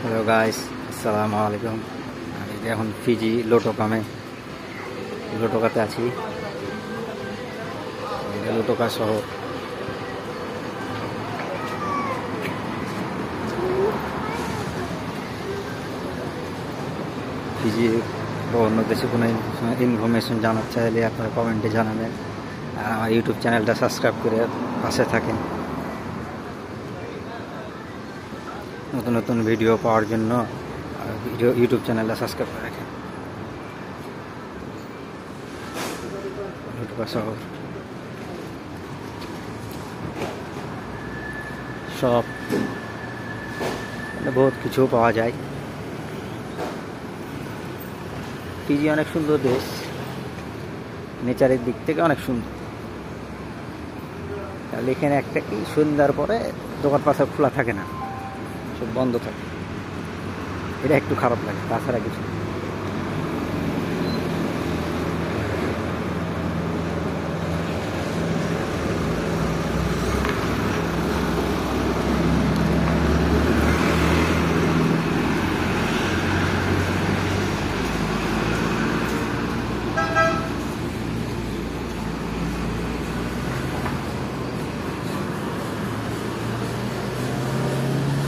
Hello guys, আসসালামু আলাইকুম। আমি এখন ফিজি লোটোকাতে আছি। এটা লোটোকা শহর। ফিজি বা অন্য দেশে কোনো ইনফরমেশন জানার চাইলে আপনারা কমেন্টে জানাবেন, আর আমার ইউটিউব চ্যানেলটা সাবস্ক্রাইব করে পাশে থাকেন। নতুন নতুন ভিডিও পাওয়ার জন্য ইউটিউব চ্যানেলটা সাবস্ক্রাইব করে রাখেন। লোটোকা শহর সব বহুত কিছু পাওয়া যায়। ফিজি অনেক সুন্দর দেশ, নেচারের দিক থেকে অনেক সুন্দর। তাহলে এখানে একটা কি সন্ধ্যার পরে দোকান পাশা খোলা থাকে না, সব বন্ধ থাকে। এটা একটু খারাপ লাগে, তাছাড়া কিছু